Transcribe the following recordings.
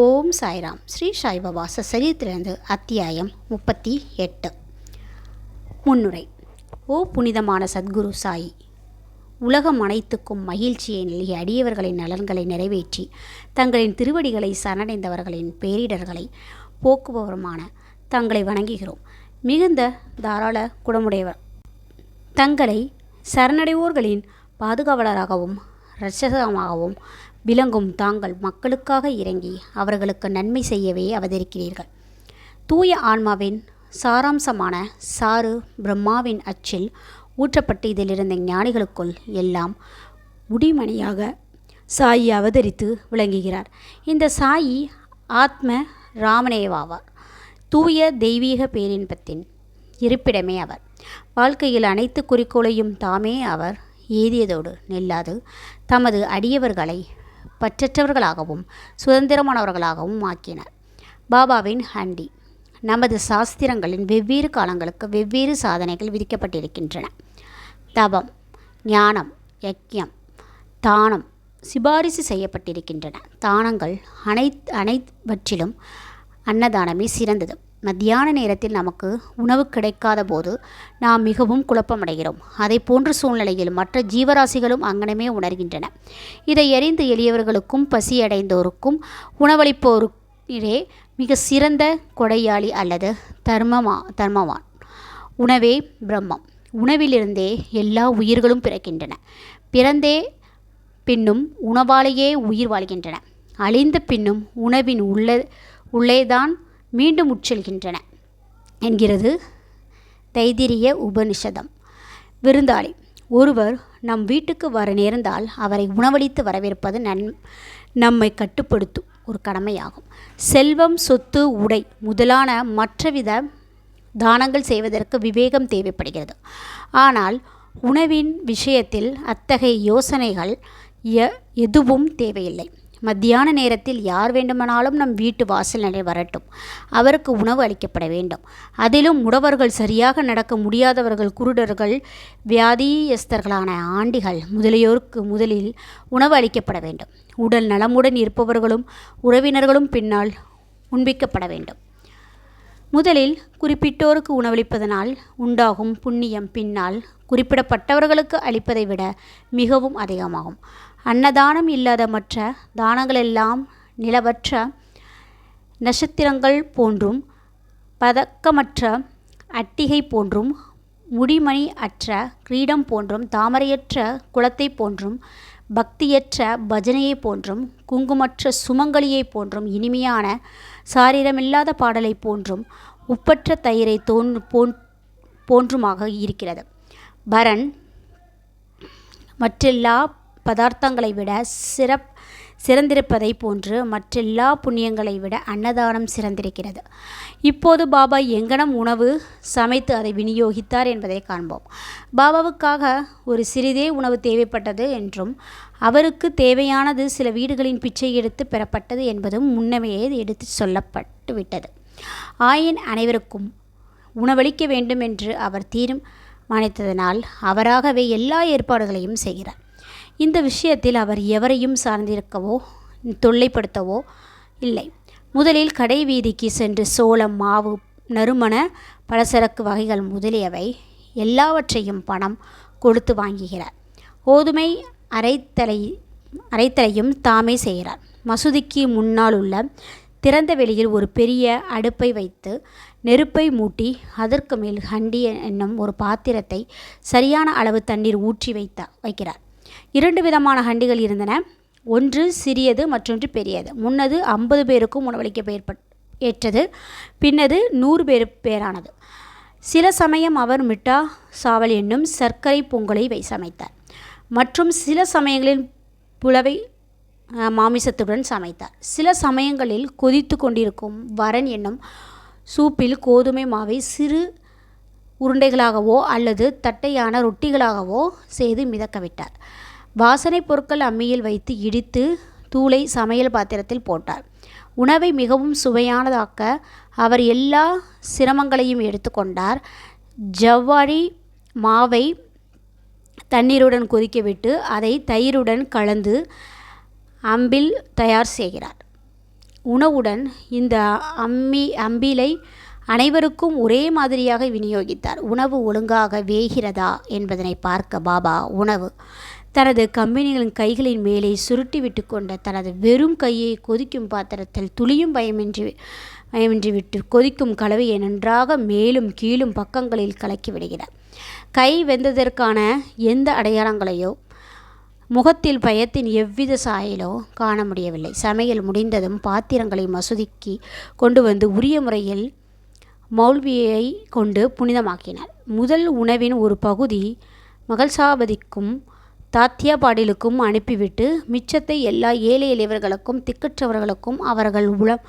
ஓம் சாய்ராம். ஸ்ரீ சாய்பாபா சச்சரித்திலிருந்து அத்தியாயம் 38. முன்னுரை. ஓ புனிதமான சத்குரு சாயி, உலகம் அனைத்துக்கும் மகிழ்ச்சியை நல்கி அடியவர்களின் நலன்களை நிறைவேற்றி தங்களின் திருவடிகளை சரணடைந்தவர்களின் பேரிடர்களை போக்குபவருமான தங்களை வணங்குகிறோம். மிகுந்த தாராள குணமுடையவர் தங்களை சரணடைவோர்களின் பாதுகாவலராகவும் இரட்சகமாகவும் விளங்கும் தாங்கள் மக்களுக்காக இறங்கி அவர்களுக்கு நன்மை செய்யவே அவதரிக்கிறீர்கள். தூய ஆன்மாவின் சாராம்சமான சாறு பிரம்மாவின் அச்சில் ஊற்றப்பட்டு இதிலிருந்த ஞானிகளுக்குள் எல்லாம் முடிமணியாக சாயி அவதரித்து விளங்குகிறார். இந்த சாயி ஆத்ம ராமனேவாவார். தூய தெய்வீக பேரின்பத்தின் இருப்பிடமே அவர். வாழ்க்கையில் அனைத்து குறிக்கோளையும் தாமே அவர் ஏதியதோடு நில்லாது தமது அடியவர்களை பற்றற்றவர்களாகவும் சுதந்திரமானவர்களாகவும் ஆக்கினார். பாபாவின் ஹண்டி. நமது சாஸ்திரங்களின் வெவ்வேறு காலங்களுக்கு வெவ்வேறு சாதனைகள் விதிக்கப்பட்டிருக்கின்றன. தபம், ஞானம், யக்ஞம், தானம் சிபாரிசு செய்யப்பட்டிருக்கின்றன. தானங்கள் அனைவற்றிலும் அன்னதானமே சிறந்தது. மத்தியான நேரத்தில் நமக்கு உணவு கிடைக்காத போது நாம் மிகவும் குழப்பமடைகிறோம். அதை போன்ற சூழ்நிலையில் மற்ற ஜீவராசிகளும் அங்கனமே உணர்கின்றன. இதை அறிந்து எளியவர்களுக்கும் பசியடைந்தோருக்கும் உணவளிப்போரே மிக சிறந்த கொடையாளி அல்லது தர்மவான். உணவே பிரம்மம். உணவிலிருந்தே எல்லா உயிர்களும் பிறக்கின்றன. பிறந்தே பின்னும் உணவாலேயே உயிர் வாழ்கின்றன. அழிந்த பின்னும் உணவின் உள்ளேதான் மீண்டும் உட்செல்கின்றன என்கிறது தைத்திரிய உபனிஷதம். விருந்தாளி. ஒருவர் நம் வீட்டுக்கு வர நேர்ந்தால் அவரை உணவளித்து வரவேற்பது நம்மை கட்டுப்படுத்தும் ஒரு கடமையாகும். செல்வம், சொத்து, உடை முதலான மற்றவித தானங்கள் செய்வதற்கு விவேகம் தேவைப்படுகிறது. ஆனால் உணவின் விஷயத்தில் அத்தகைய யோசனைகள் எதுவும் தேவையில்லை. மத்தியான நேரத்தில் யார் வேண்டுமானாலும் நம் வீட்டு வாசல் நடை வரட்டும், அவருக்கு உணவு அளிக்கப்பட வேண்டும். அதிலும் முடவர்கள், சரியாக நடக்க முடியாதவர்கள், குருடர்கள், வியாதியஸ்தர்களான ஆண்டிகள் முதலியோருக்கு முதலில் உணவு அளிக்கப்பட வேண்டும். உடல் நலமுடன் இருப்பவர்களும் உறவினர்களும் பின்னால் உண்பிக்கப்பட வேண்டும். முதலில் குறிப்பிட்டோருக்கு உணவளிப்பதனால் உண்டாகும் புண்ணியம் பின்னால் குறிப்பிடப்பட்டவர்களுக்கு அளிப்பதை விட மிகவும் அதிகமாகும். அன்னதானம் இல்லாத மற்ற தானங்களெல்லாம் நிலவற்ற நட்சத்திரங்கள் போன்றும் பதக்கமற்ற அட்டிகை போன்றும் முடிமணி அற்ற கிரீடம் போன்றும் தாமரையற்ற குளத்தை போன்றும் பக்தியற்ற பஜனையை போன்றும் குங்குமற்ற சுமங்கலியை போன்றும் இனிமையான சாரீரமில்லாத பாடலை போன்றும் உப்பற்ற தயிரை போன்றுமாக இருக்கிறது. பரன் மற்றெல்லா பதார்த்தங்களை விட சிறந்திருப்பதை போன்று மற்றெல்லா புண்ணியங்களை விட அன்னதானம் சிறந்திருக்கிறது. இப்போது பாபா எங்கனம் உணவு சமைத்து அதை விநியோகித்தார் என்பதை காண்போம். பாபாவுக்காக ஒரு சிறிதே உணவு தேவைப்பட்டது என்றும் அவருக்கு தேவையானது சில வீடுகளின் பிச்சை எடுத்து பெறப்பட்டது என்பதும் முன்னமே எடுத்து சொல்லப்பட்டு விட்டது. ஆயின் அனைவருக்கும் உணவளிக்க வேண்டும் என்று அவர் தீர்மானித்ததனால் அவராகவே எல்லா ஏற்பாடுகளையும் செய்கிறார். இந்த விஷயத்தில் அவர் எவரையும் சார்ந்திருக்கவோ தொல்லைப்படுத்தவோ இல்லை. முதலில் கடை வீதிக்கு சென்று சோளம், மாவு, நறுமண பலசரக்கு வகைகள் முதலியவை எல்லாவற்றையும் பணம் கொடுத்து வாங்குகிறார். கோதுமை அரைத்தலையும் தாமே செய்கிறார். மசூதிக்கு முன்னால் உள்ள திறந்த வெளியில் ஒரு பெரிய அடுப்பை வைத்து நெருப்பை மூட்டி அதற்கு மேல் ஹண்டி என்னும் ஒரு பாத்திரத்தை சரியான அளவு தண்ணீர் ஊற்றி வைக்கிறார். 2 விதமான ஹண்டிகள் இருந்தன. ஒன்று சிறியது, மற்றொன்று பெரியது. முன்னது 50 பேருக்கும் உணவளிக்க ஏற்றது, பின்னது 100 பேரானது. சில சமயம் அவர் மிட்டா சாவல் என்னும் சர்க்கரை பொங்கலை சமைத்தார். மற்றும் சில சமயங்களில் புலவை மாமிசத்துடன் சமைத்தார். சில சமயங்களில் கொதித்து கொண்டிருக்கும் வரன் என்னும் சூப்பில் கோதுமை மாவை சிறு உருண்டைகளாகவோ அல்லது தட்டையான ரொட்டிகளாகவோ செய்து மிதக்கவிட்டார். வாசனை பொருட்கள் அம்மியில் வைத்து இடித்து தூளை சமையல் பாத்திரத்தில் போட்டார். உணவை மிகவும் சுவையானதாக்க அவர் எல்லா சிரமங்களையும் எடுத்துக்கொண்டார். ஜவ்வாரி மாவை தண்ணீருடன் கொதிக்கவிட்டு அதை தயிருடன் கலந்து அம்பில் தயார் செய்கிறார். உணவுடன் இந்த அம்பிலை அனைவருக்கும் ஒரே மாதிரியாக விநியோகித்தார். உணவு ஒழுங்காக வேகிறதா என்பதனை பார்க்க பாபா உணவு தனது கம்பெனிகளின் கைகளின் மேலே சுருட்டி விட்டு கொண்ட தனது வெறும் கையை கொதிக்கும் பாத்திரத்தில் துளியும் பயமின்றி விட்டு கொதிக்கும் கலவையை நன்றாக மேலும் கீழும் பக்கங்களில் கலக்கி விடுகிறார். கை வெந்ததற்கான எந்த அடையாளங்களையோ முகத்தில் பயத்தின் எவ்வித சாயலோ காண முடியவில்லை. சமையல் முடிந்ததும் பாத்திரங்களை மசூதிக்கு கொண்டு வந்து உரிய முறையில் மௌல்வியை கொண்டு புனிதமாக்கினார். முதல் உணவின் ஒரு பகுதி மகள்சாபதிக்கும் தாத்தியா பாடிலுக்கும் அனுப்பிவிட்டு மிச்சத்தை எல்லா ஏழை எளியவர்களுக்கும் திக்கற்றவர்களுக்கும் அவர்கள் உளம்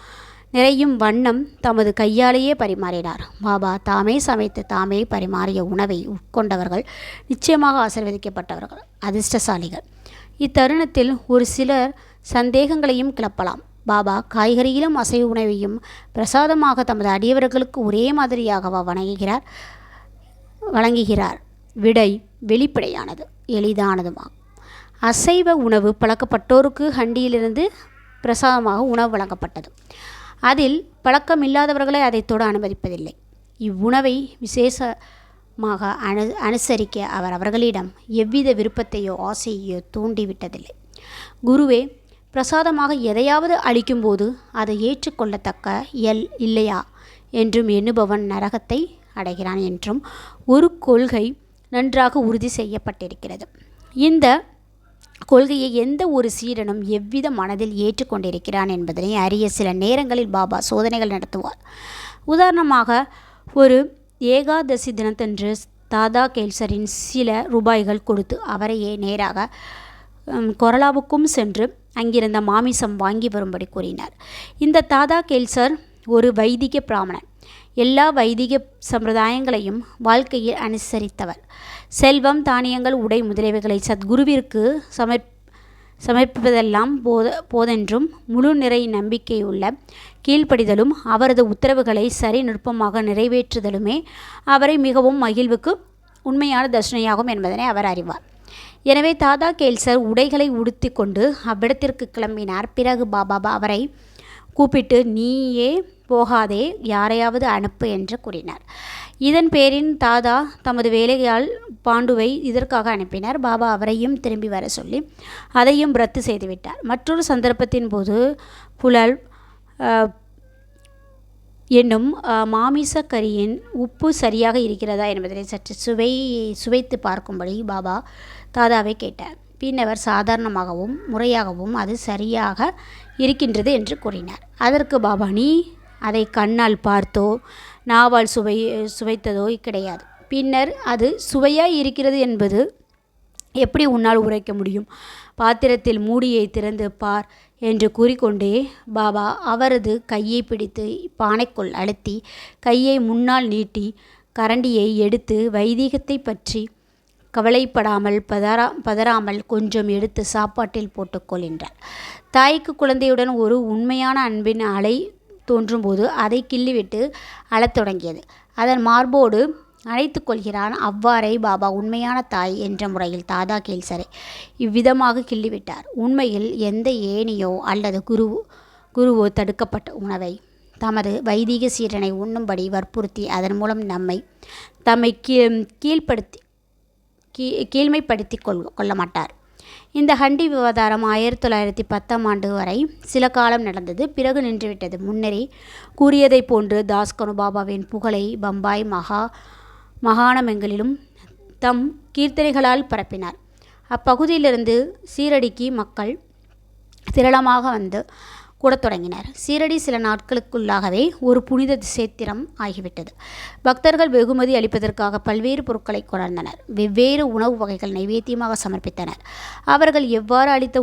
நிறையும் வண்ணம் தமது கையாலேயே பரிமாறினார். பாபா தாமே சமைத்து தாமே பரிமாறிய உணவை உட்கொண்டவர்கள் நிச்சயமாக ஆசீர்வதிக்கப்பட்டவர்கள், அதிர்ஷ்டசாலிகள். இத்தருணத்தில் ஒரு சிலர் சந்தேகங்களையும் கிளப்பலாம். பாபா காய்கறியிலும் அசைவ உணவையும் பிரசாதமாக தமது அடியவர்களுக்கு ஒரே மாதிரியாகவா வழங்குகிறார்? விடை வெளிப்படையானது, எளிதானதுமாகும். அசைவ உணவு பழக்கப்பட்டோருக்கு ஹண்டியிலிருந்து பிரசாதமாக உணவு வழங்கப்பட்டது. அதில் பழக்கமில்லாதவர்களை அதை தொட அனுமதிப்பதில்லை. இவ்வுணவை விசேஷமாக அனுசரிக்க அவர் அவர்களிடம் எவ்வித விருப்பத்தையோ ஆசையோ தூண்டிவிட்டதில்லை. குருவே பிரசாதமாக எதையாவது அளிக்கும்போது அதை ஏற்றுக்கொள்ளத்தக்க இல்லையா என்றும் எண்ணுபவன் நரகத்தை அடைகிறான் என்றும் ஒரு கொள்கை நன்றாக உறுதி செய்யப்பட்டிருக்கிறது. இந்த கொள்கையை எந்த ஒரு சீடனும் எவ்வித மனதில் ஏற்றுக்கொண்டிருக்கிறான் என்பதனை அறிய சில நேரங்களில் பாபா சோதனைகள் நடத்துவார். உதாரணமாக, ஒரு ஏகாதசி தினத்தன்று தாதா கேல்சரின் சில ரூபாய்கள் கொடுத்து அவரையே நேராக கொரலாவுக்கும் சென்று அங்கிருந்த மாமிசம் வாங்கி வரும்படி கூறினார். இந்த தாதா கேல்சர் ஒரு வைதிக பிராமணன். எல்லா வைதிக சம்பிரதாயங்களையும் வாழ்க்கையில் அனுசரித்தவர். செல்வம், தானியங்கள், உடை முதலியவைகளை சத்குருவிற்கு சமர்ப்பிப்பதெல்லாம் போதென்றும் முழு நிறை நம்பிக்கையுள்ள கீழ்ப்படிதலும் அவரது உத்தரவுகளை சரி நுட்பமாக நிறைவேற்றுதலுமே அவரை மிகவும் மகிழ்வுக்கு உண்மையான தர்ஷனையாகும் என்பதனை அவர் அறிவார். எனவே தாதா கேல்சர் உடைகளை உடுத்தி கொண்டு அவ்விடத்திற்கு கிளம்பினார். பிறகு பாபா அவரை கூப்பிட்டு, நீயே போகாதே, யாரையாவது அனுப்பு என்று கூறினார். இதன் பேரின் தாதா தமது வேலையால் பாண்டுவை இதற்காக அனுப்பினார். பாபா அவரையும் திரும்பி வர சொல்லி அதையும் ரத்து செய்துவிட்டார். மற்றொரு சந்தர்ப்பத்தின் போது புலல் என்னும் மாமிச கறியின் உப்பு சரியாக இருக்கிறதா என்பதனை சற்று சுவைத்து பார்க்கும்படி பாபா தாதாவை கேட்டார். பின்னவர் சாதாரணமாகவும் முறையாகவும் அது சரியாக இருக்கின்றது என்று கூறினார். அதற்கு பாபா, நீ அதை கண்ணால் பார்த்தோ நாவால் சுவைத்ததோ கிடையாது. பின்னர் அது சுவையாய் இருக்கிறது என்பது எப்படி உன்னால் உரைக்க முடியும்? பாத்திரத்தில் மூடியை திறந்து பார் என்று கூறிக்கொண்டே பாபா அவரது கையை பிடித்து பானைக்குள் அழுத்தி கையை முன்னால் நீட்டி கரண்டியை எடுத்து வைதீகத்தை பற்றி கவலைப்படாமல் பதறாமல் கொஞ்சம் எடுத்து சாப்பாட்டில் போட்டுக்கொள் என்றார். தாய்க்கு குழந்தையுடன் ஒரு உண்மையான அன்பின் அலை தோன்றும்போது அதை கிள்ளிவிட்டு அழத் தொடங்கியது. அதன் மார்போடு அழைத்து கொள்கிறான். அவ்வாறே பாபா உண்மையான தாய் என்ற முறையில் தாதா கேல்சரை இவ்விதமாக கிள்ளிவிட்டார். உண்மையில் எந்த ஏணியோ அல்லது குருவோ தடுக்கப்பட்ட உணவை தமது வைதீக சீரனை உண்ணும்படி வற்புறுத்தி அதன் மூலம் தம்மை கீழ்மைப்படுத்தி கொள்ள மாட்டார். இந்த ஹண்டி விவகாரம் 1910 வரை சில காலம் நடந்தது. பிறகு நின்றுவிட்டது. முன்னரே கூறியதைப் போன்று தாஸ்கனு பாபாவின் புகழை பம்பாய் மாகாணமெங்களிலும் தம் கீர்த்தனைகளால் பரப்பினார். அப்பகுதியிலிருந்து சீரடிக்கு மக்கள் திரளமாக வந்து கூடத் தொடங்கினர். சீரடி சில நாட்களுக்குள்ளாகவே ஒரு புனித சேத்திரம் ஆகிவிட்டது. பக்தர்கள் வெகுமதி அளிப்பதற்காக பல்வேறு பொருட்களை கொணர்ந்தனர். வெவ்வேறு உணவு வகைகள் நைவேத்தியமாக சமர்ப்பித்தனர். அவர்கள் எவ்வாறு அளித்த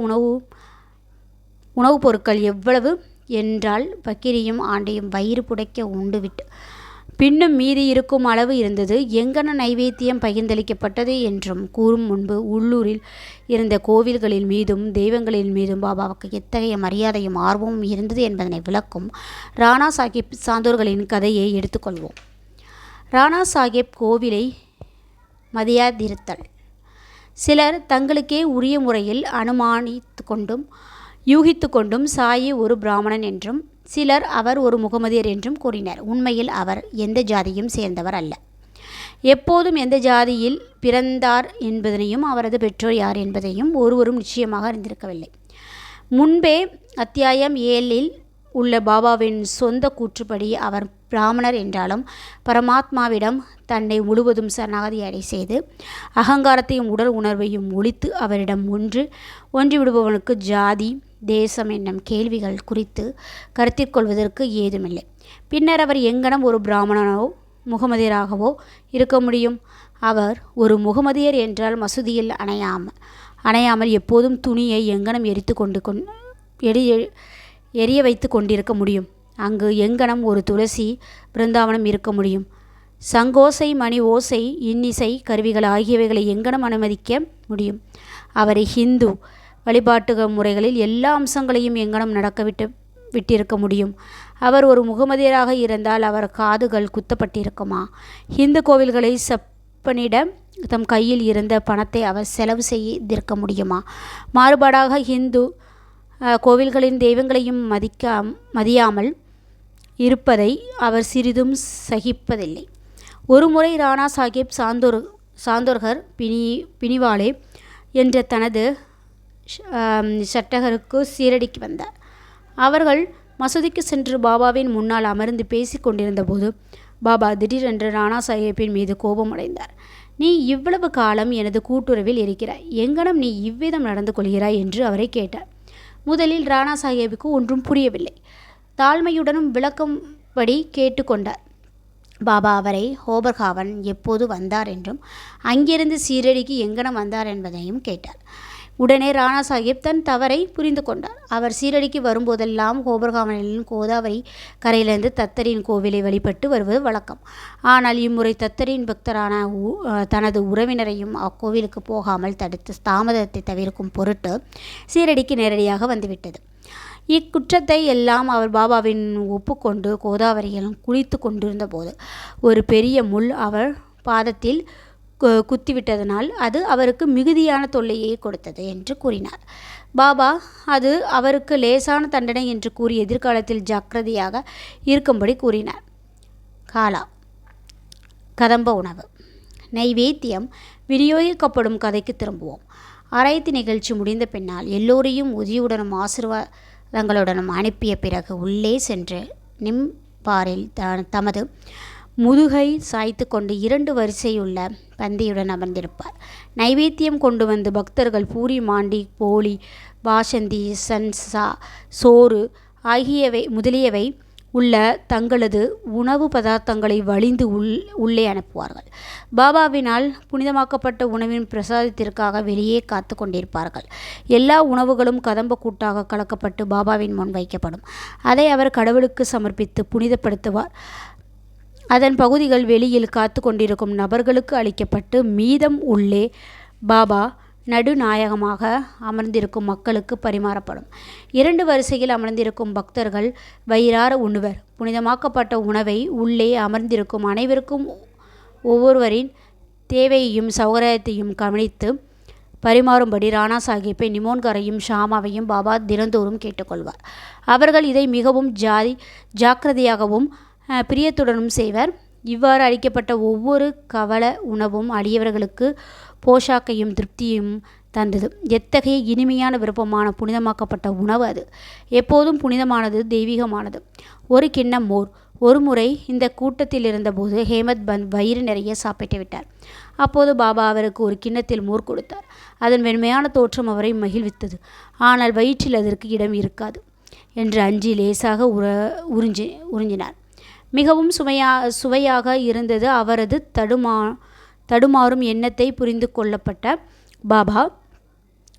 உணவுப் பொருட்கள் எவ்வளவு என்றால் பக்கிரியும் ஆண்டையும் வயிறு புடைக்க உண்டுவிட்டு பின்னும் மீதி இருக்கும் அளவு இருந்தது. எங்கன நைவேத்தியம் பகிர்ந்தளிக்கப்பட்டது என்றும் கூறும் முன்பு உள்ளூரில் இருந்த கோவில்களின் மீதும் தெய்வங்களின் மீதும் பாபாவுக்கு எத்தகைய மரியாதையும் ஆர்வமும் இருந்தது என்பதனை விளக்கும் ராணா சாஹிப் சாந்தோர்களின் கதையை எடுத்துக்கொள்வோம். ராணா சாஹிப் கோவிலை மதியாதிருத்தல். சிலர் தங்களுக்கே உரிய முறையில் அனுமானித்து கொண்டும் யூகித்து கொண்டும் சாயி ஒரு பிராமணன் என்றும் சிலர் அவர் ஒரு முகமதியர் என்றும் கூறினர். உண்மையில் அவர் எந்த ஜாதியும் சேர்ந்தவர் அல்ல. எப்போதும் எந்த ஜாதியில் பிறந்தார் என்பதனையும் அவரது பெற்றோர் யார் என்பதையும் ஒருவரும் நிச்சயமாக அறிந்திருக்கவில்லை. முன்பே அத்தியாயம் 7 உள்ள பாபாவின் சொந்த கூற்றுப்படி அவர் பிராமணர் என்றாலும் பரமாத்மாவிடம் தன்னை முழுவதும் சரணாகதி செய்து அகங்காரத்தையும் உடல் உணர்வையும் ஒழித்து அவரிடம் ஒன்றிவிடுபவனுக்கு ஜாதி தேசம் என்னும் கேள்விகள் குறித்து கருத்திற்கொள்வதற்கு ஏதுமில்லை. பின்னர் அவர் எங்கனம் ஒரு பிராமணனோ முகமதியராகவோ இருக்க முடியும்? அவர் ஒரு முகமதியர் என்றால் மசூதியில் அணையாமல் எப்போதும் துணியை எங்கனம் எரிய வைத்து கொண்டிருக்க முடியும். அங்கு எங்கனம் ஒரு துளசி பிருந்தாவனம் இருக்க முடியும்? சங்கோசை, மணி ஓசை, இன்னிசை கருவிகள் ஆகியவைகளை எங்கனம் அனுமதிக்க முடியும்? அவரை ஹிந்து வழிபாட்டு முறைகளில் எல்லா அம்சங்களையும் எங்கனம் விட்டிருக்க முடியும்? அவர் ஒரு முகமதியராக இருந்தால் அவர் காதுகள் குத்தப்பட்டிருக்குமா? ஹிந்து கோவில்களை செப்பனிட தம் கையில் இருந்த பணத்தை அவர் செலவு செய்திருக்க முடியுமா? மாறுபாடாக ஹிந்து கோவில்களின் தெய்வங்களையும் மதியாமல் இருப்பதை அவர் சிறிதும் சகிப்பதில்லை. ஒருமுறை ராணா சாஹிப் சாந்தோர்கர் பினிவாலே என்ற தனது சட்டகருக்கு சீரடிக்கு வந்தார். அவர்கள் மசூதிக்கு சென்று பாபாவின் முன்னால் அமர்ந்து பேசி கொண்டிருந்த போது பாபா திடீரென்று ராணா சாஹிப்பின் மீது கோபமடைந்தார். நீ இவ்வளவு காலம் எனது கூட்டுறவில் இருக்கிறாய், எங்கனம் நீ இவ்விதம் நடந்து கொள்கிறாய் என்று அவரை கேட்டார். முதலில் ராணா சாஹிப்புக்கு ஒன்றும் புரியவில்லை. தாழ்மையுடனும் விளக்கும்படி கேட்டுக்கொண்டார். பாபா அவரை ஹோபர்காவன் எப்போது வந்தார் என்றும் அங்கிருந்து சீரடிக்கு எங்கனம் வந்தார் என்பதையும் கேட்டார். உடனே ராணா சாஹிப் தன் தவறை புரிந்து கொண்டார். அவர் சீரடிக்கு வரும்போதெல்லாம் ஹோபர்காவனின் கோதாவரி கரையிலிருந்து தத்தரின் கோவிலை வழிபட்டு வருவது வழக்கம். ஆனால் இம்முறை தத்தரின் பக்தரான தனது உறவினரையும் அக்கோவிலுக்கு போகாமல் தடுத்து தாமதத்தை தவிர்க்கும் பொருட்டு சீரடிக்கு நேரடியாக வந்துவிட்டது. இக்குற்றத்தை எல்லாம் அவர் பாபாவின் ஒப்புக்கொண்டு கோதாவரியிலும் குளித்து கொண்டிருந்த போது ஒரு பெரிய முள் அவர் பாதத்தில் குத்திவிட்டதனால் அது அவருக்கு மிகுதியான தொல்லையை கொடுத்தது என்று கூறினார். பாபா அது அவருக்கு லேசான தண்டனை என்று கூறி எதிர்காலத்தில் ஜாக்கிரதையாக இருக்கும்படி கூறினார். கதம்ப உணவு நைவேத்தியம் விநியோகிக்கப்படும் கதைக்கு திரும்புவோம். ஆராய்ச்சி நிகழ்ச்சி முடிந்த பின்னால் எல்லோரையும் உதவியுடனும் ஆசீர்வாதங்களுடனும் அனுப்பிய பிறகு உள்ளே சென்று நிம்பாரில் தமது முதுகை சாய்த்து கொண்டு 2 வரிசையுள்ள பந்தியுடன் அமர்ந்திருப்பார். நைவேத்தியம் கொண்டு வந்து பக்தர்கள் பூரி, மாண்டி, போலி, பாசந்தி, சன்சா, சோறு முதலியவை உள்ள தங்களது உணவு பதார்த்தங்களை வழிந்து உள்ளே அனுப்புவார்கள். பாபாவினால் புனிதமாக்கப்பட்ட உணவின் பிரசாதத்திற்காக வெளியே காத்து கொண்டிருப்பார்கள். எல்லா உணவுகளும் கதம்ப கூட்டாக கலக்கப்பட்டு பாபாவின் முன் வைக்கப்படும். அதை அவர் கடவுளுக்கு சமர்ப்பித்து புனிதப்படுத்துவார். அதன் பகுதிகள் வெளியில் காத்து கொண்டிருக்கும் நபர்களுக்கு அளிக்கப்பட்டு மீதம் உள்ளே பாபா நடுநாயகமாக அமர்ந்திருக்கும் மக்களுக்கு பரிமாறப்படும். 2 வரிசையில் அமர்ந்திருக்கும் பக்தர்கள் வயிறார உண்ணுவர். புனிதமாக்கப்பட்ட உணவை உள்ளே அமர்ந்திருக்கும் அனைவருக்கும் ஒவ்வொருவரின் தேவையையும் சௌகரியத்தையும் கவனித்து பரிமாறும்படி ராணா சாஹிப்பை, நிமோன்கரையும் ஷாமாவையும் பாபா தினந்தோறும் கேட்டுக்கொள்வார். அவர்கள் இதை மிகவும் ஜாக்கிரதையாகவும் பிரியத்துடனும் செய்வர். இவ்வாறு அளிக்கப்பட்ட ஒவ்வொரு கவல உணவும் அடியவர்களுக்கு போஷாக்கையும் திருப்தியும் தந்தது. எத்தகைய இனிமையான விருப்பமான புனிதமாக்கப்பட்ட உணவு அது! எப்போதும் புனிதமானது, தெய்வீகமானது. ஒரு கிண்ணம் மோர். ஒரு முறை இந்த கூட்டத்தில் இருந்தபோது ஹேமத் பந்த் வயிறு நிறைய சாப்பிட்டு விட்டார். அப்போது பாபா அவருக்கு ஒரு கிண்ணத்தில் மோர் கொடுத்தார். அதன் வெண்மையான தோற்றம் அவரை மகிழ்வித்தது. ஆனால் வயிற்றில் அதற்கு இடம் இருக்காது என்று அஞ்சி லேசாக உறிஞ்சினார். மிகவும் சுவையாக இருந்தது. அவரது தடுமாறும் எண்ணத்தை புரிந்து கொள்ளப்பட்ட பாபா,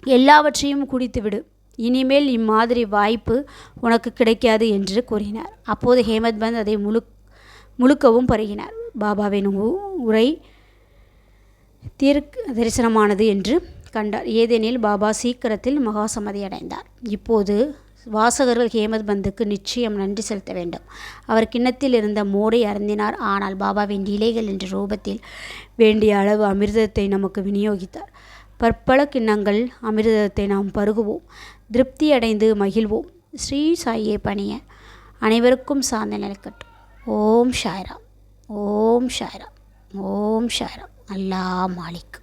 எல்லாவற்றையும் குடித்துவிடு, இனிமேல் இம்மாதிரி வாய்ப்பு உனக்கு கிடைக்காது என்று கூறினார். அப்போது ஹேமத் பந்த் அதை முழுக்கவும் பருகினார். பாபாவின் உரை தரிசனமானது என்று கண்டார். ஏதெனில் பாபா சீக்கிரத்தில் மகாசமதி அடைந்தார். இப்போது வாசகர்கள் ஹேமத் பந்துக்கு நிச்சயம் நன்றி செலுத்த வேண்டும். அவர் கிண்ணத்தில் இருந்த மோரை அருந்தினார். ஆனால் பாபாவின் லீலைகள் என்ற ரூபத்தில் வேண்டிய அளவு அமிர்தத்தை நமக்கு விநியோகித்தார். பற்பல கிண்ணங்கள் அமிர்தத்தை நாம் பருகுவோம். திருப்தி அடைந்து மகிழ்வோம். ஸ்ரீ சாயை பணிய அனைவருக்கும் சார்ந்த நிலைக்கட்டும். ஓம் சாய்ராம், ஓம் சாய்ராம், ஓம் சாய்ராம். அல்லாஹ் மாலிக்.